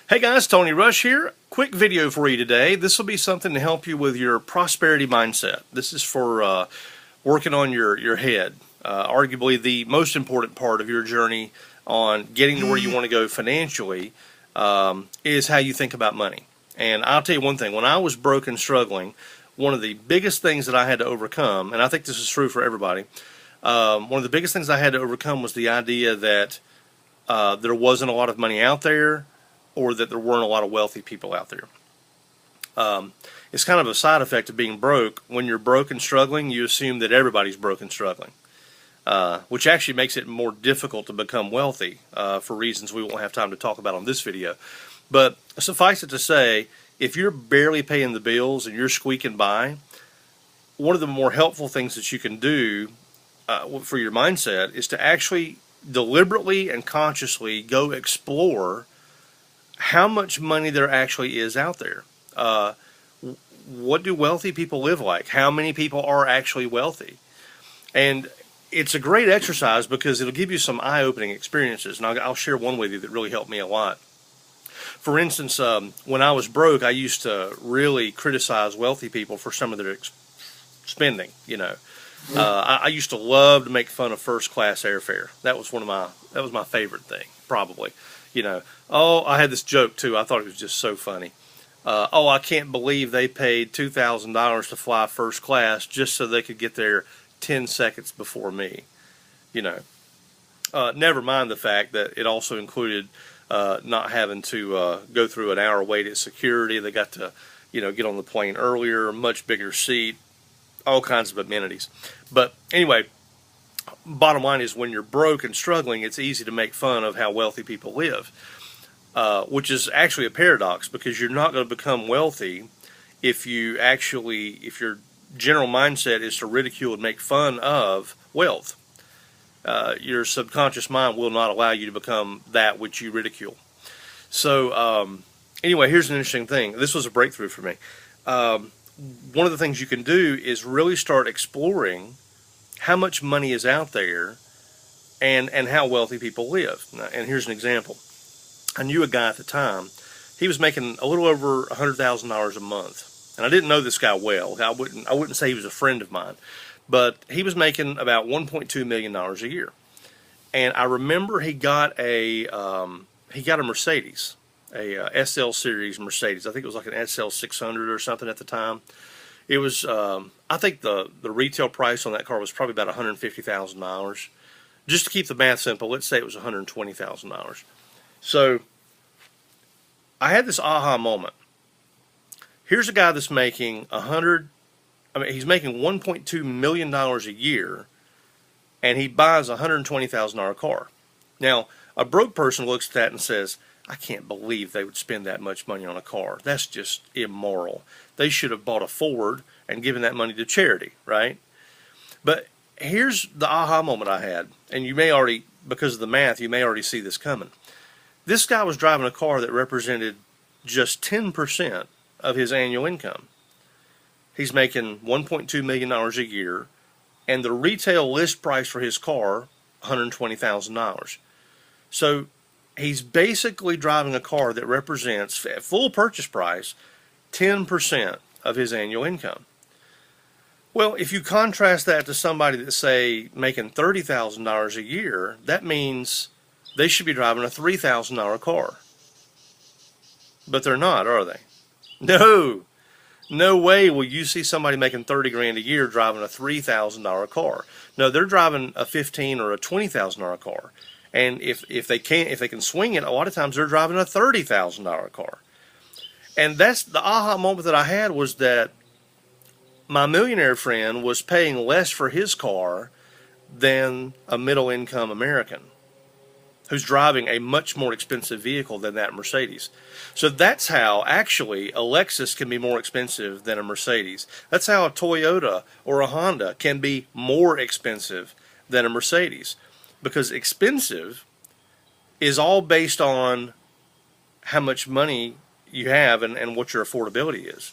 Hey guys, Tony Rush here. Quick video for you today. This will be something to help you with your prosperity mindset. This is for working on your head. Arguably the most important part of your journey on getting to where you want to go financially is how you think about money. And I'll tell you one thing, when I was broke and struggling, one of the biggest things that I had to overcome, and I think this is true for everybody, one of the biggest things I had to overcome was the idea that there wasn't a lot of money out there, or that there weren't a lot of wealthy people out there. It's kind of a side effect of being broke. When you're broke and struggling, you assume that everybody's broke and struggling, which actually makes it more difficult to become wealthy for reasons we won't have time to talk about on this video. But suffice it to say, if you're barely paying the bills and you're squeaking by, one of the more helpful things that you can do for your mindset is to actually deliberately and consciously go explore how much money there actually is out there. What do wealthy people live like? How many people are actually wealthy? And it's a great exercise because it'll give you some eye-opening experiences. And I'll share one with you that really helped me a lot. For instance, when I was broke, I used to really criticize wealthy people for some of their spending. I used to love to make fun of first-class airfare. That was my favorite thing, probably. Oh, I had this joke too. I thought it was just so funny. Oh, I can't believe they paid $2,000 to fly first class just so they could get there 10 seconds before me. Never mind the fact that it also included not having to go through an hour wait at security. They got to, get on the plane earlier, much bigger seat, all kinds of amenities. But anyway, bottom line is when you're broke and struggling, it's easy to make fun of how wealthy people live, which is actually a paradox because you're not going to become wealthy if your general mindset is to ridicule and make fun of wealth. Your subconscious mind will not allow you to become that which you ridicule. So anyway, here's an interesting thing. This was a breakthrough for me. One of the things you can do is really start exploring how much money is out there and how wealthy people live. And here's an example. I knew a guy at the time. He was making a little over $100,000 a month. And I didn't know this guy well. I wouldn't say he was a friend of mine. But he was making about $1.2 million a year. And I remember he got a Mercedes, a SL series Mercedes. I think it was like an SL 600 or something at the time. It was, I think the retail price on that car was probably about $150,000. Just to keep the math simple, let's say it was $120,000. So I had this aha moment. Here's a guy that's making he's making $1.2 million a year, and he buys a $120,000 car. Now, a broke person looks at that and says, I can't believe they would spend that much money on a car. That's just immoral. They should have bought a Ford and given that money to charity, right? But here's the aha moment I had, and you may already, because of the math, you may already see this coming. This guy was driving a car that represented just 10% of his annual income. He's making $1.2 million a year, and the retail list price for his car, $120,000. So he's basically driving a car that represents, at full purchase price, 10% of his annual income. Well, if you contrast that to somebody that's, say, making $30,000 a year, that means they should be driving a $3,000 car. But they're not, are they? No way will you see somebody making $30,000 a year driving a $3,000 car. No, they're driving a $15,000 or a $20,000 car. And if they can swing it, a lot of times they're driving a $30,000 car. And that's the aha moment that I had, was that my millionaire friend was paying less for his car than a middle-income American who's driving a much more expensive vehicle than that Mercedes. So that's how actually a Lexus can be more expensive than a Mercedes. That's how a Toyota or a Honda can be more expensive than a Mercedes. Because expensive is all based on how much money you have and what your affordability is.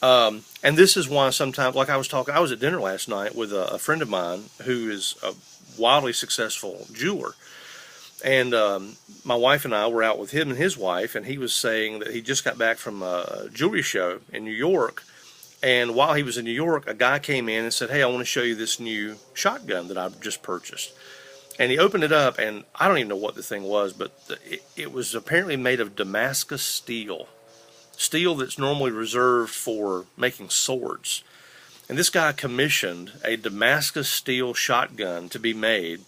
And this is why sometimes, like I was at dinner last night with a friend of mine who is a wildly successful jeweler. And my wife and I were out with him and his wife, and he was saying that he just got back from a jewelry show in New York. And while he was in New York, a guy came in and said, "Hey, I want to show you this new shotgun that I've just purchased." And he opened it up, and I don't even know what the thing was, but it was apparently made of Damascus steel. Steel that's normally reserved for making swords. And this guy commissioned a Damascus steel shotgun to be made.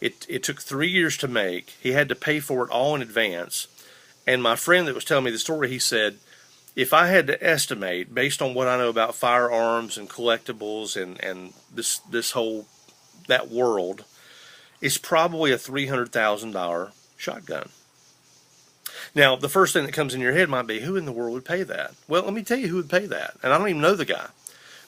It took 3 years to make. He had to pay for it all in advance. And my friend that was telling me the story, he said, if I had to estimate, based on what I know about firearms and collectibles and this whole, that world, it's probably a $300,000 shotgun. Now, the first thing that comes in your head might be, who in the world would pay that? Well, let me tell you who would pay that. And I don't even know the guy.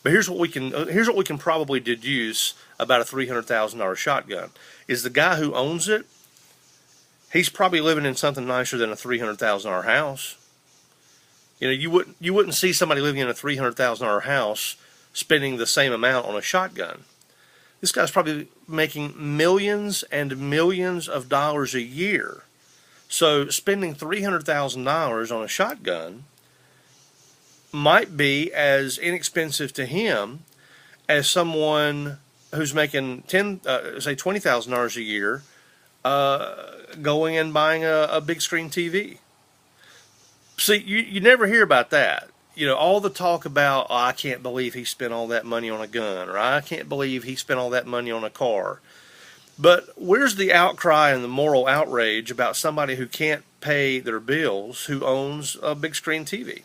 But here's what we can probably deduce about a $300,000 shotgun. Is the guy who owns it, he's probably living in something nicer than a $300,000 house. You know, you wouldn't see somebody living in a $300,000 house spending the same amount on a shotgun. This guy's probably making millions and millions of dollars a year. So spending $300,000 on a shotgun might be as inexpensive to him as someone who's making say $20,000 a year, going and buying a big screen TV. See, you never hear about that. You know, all the talk about, oh, I can't believe he spent all that money on a gun, or I can't believe he spent all that money on a car. But where's the outcry and the moral outrage about somebody who can't pay their bills who owns a big screen TV?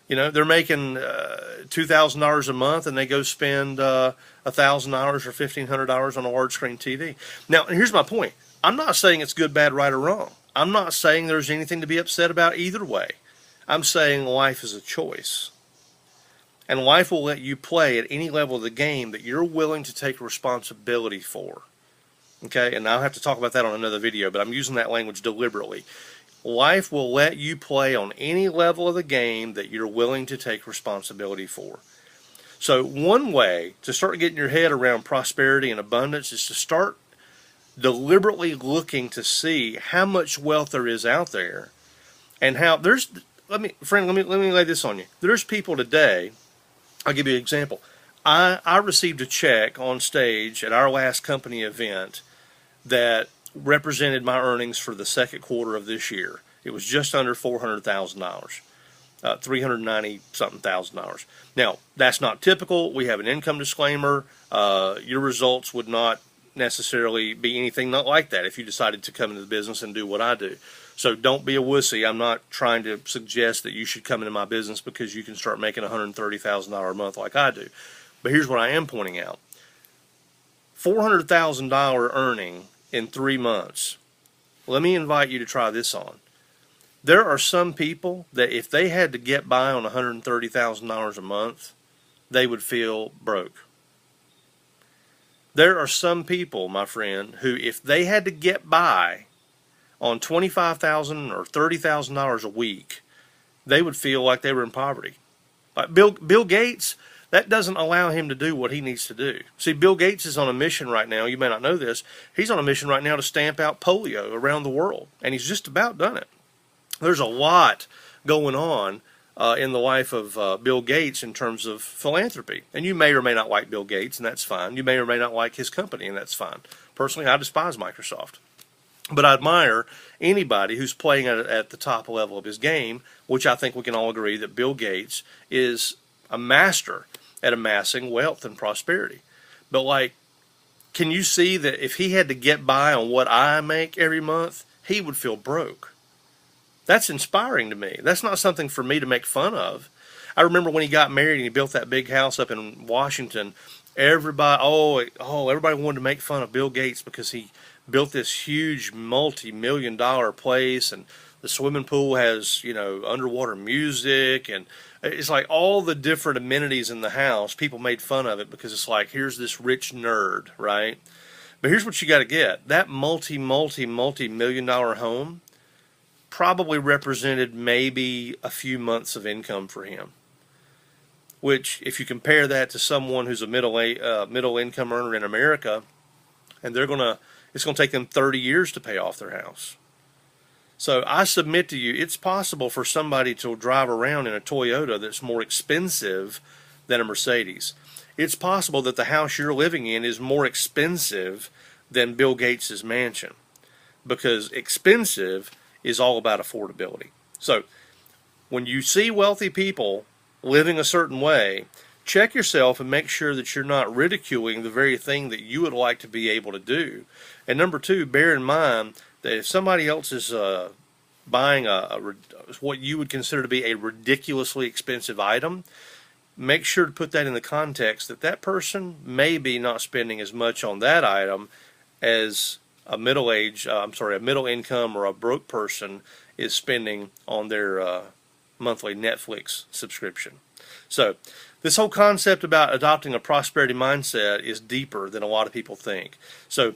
You know, they're making $2,000 a month, and they go spend $1,000 or $1,500 on a large screen TV. Now, here's my point. I'm not saying it's good, bad, right, or wrong. I'm not saying there's anything to be upset about either way. I'm saying life is a choice. And life will let you play at any level of the game that you're willing to take responsibility for. Okay, and I'll have to talk about that on another video, but I'm using that language deliberately. Life will let you play on any level of the game that you're willing to take responsibility for. So one way to start getting your head around prosperity and abundance is to start deliberately looking to see how much wealth there is out there, and how let me lay this on you. There's people today. I'll give you an example. I received a check on stage at our last company event that represented my earnings for the second quarter of this year. It was just under $400,000, $390-something thousand. Now, that's not typical. We have an income disclaimer. Your results would not necessarily be anything not like that if you decided to come into the business and do what I do. So don't be a wussy. I'm not trying to suggest that you should come into my business because you can start making $130,000 a month like I do. But here's what I am pointing out. $400,000 earning in 3 months. Let me invite you to try this on. There are some people that if they had to get by on $130,000 a month, they would feel broke. There are some people, my friend, who if they had to get by on $25,000 or $30,000 a week, they would feel like they were in poverty. Like Bill Gates, that doesn't allow him to do what he needs to do. See, Bill Gates is on a mission right now. You may not know this. He's on a mission right now to stamp out polio around the world, and he's just about done it. There's a lot going on in the life of Bill Gates in terms of philanthropy. And you may or may not like Bill Gates, and that's fine. You may or may not like his company, and that's fine. Personally, I despise Microsoft. But I admire anybody who's playing at the top level of his game, which I think we can all agree that Bill Gates is a master at amassing wealth and prosperity. But like, can you see that if he had to get by on what I make every month, he would feel broke? That's inspiring to me. That's not something for me to make fun of. I remember when he got married and he built that big house up in Washington, everybody wanted to make fun of Bill Gates because he built this huge multi-million-dollar place, and the swimming pool has, you know, underwater music, and it's like all the different amenities in the house. People made fun of it because it's like, here's this rich nerd, right? But here's what you got to get. That multi-million-dollar home probably represented maybe a few months of income for him. Which, if you compare that to someone who's a middle income earner in America, and they're going to It's going to take them 30 years to pay off their house. So I submit to you, it's possible for somebody to drive around in a Toyota that's more expensive than a Mercedes. It's possible that the house you're living in is more expensive than Bill Gates' mansion, because expensive is all about affordability. So when you see wealthy people living a certain way, check yourself and make sure that you're not ridiculing the very thing that you would like to be able to do. And number two, bear in mind that if somebody else is buying what you would consider to be a ridiculously expensive item, make sure to put that in the context that that person may be not spending as much on that item as a middle income or a broke person is spending on their monthly Netflix subscription. So this whole concept about adopting a prosperity mindset is deeper than a lot of people think. So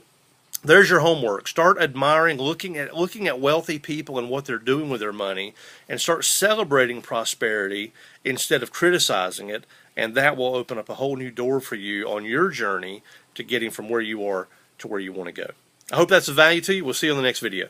there's your homework. Start admiring, looking at wealthy people and what they're doing with their money, and start celebrating prosperity instead of criticizing it, and that will open up a whole new door for you on your journey to getting from where you are to where you want to go. I hope that's of value to you. We'll see you on the next video.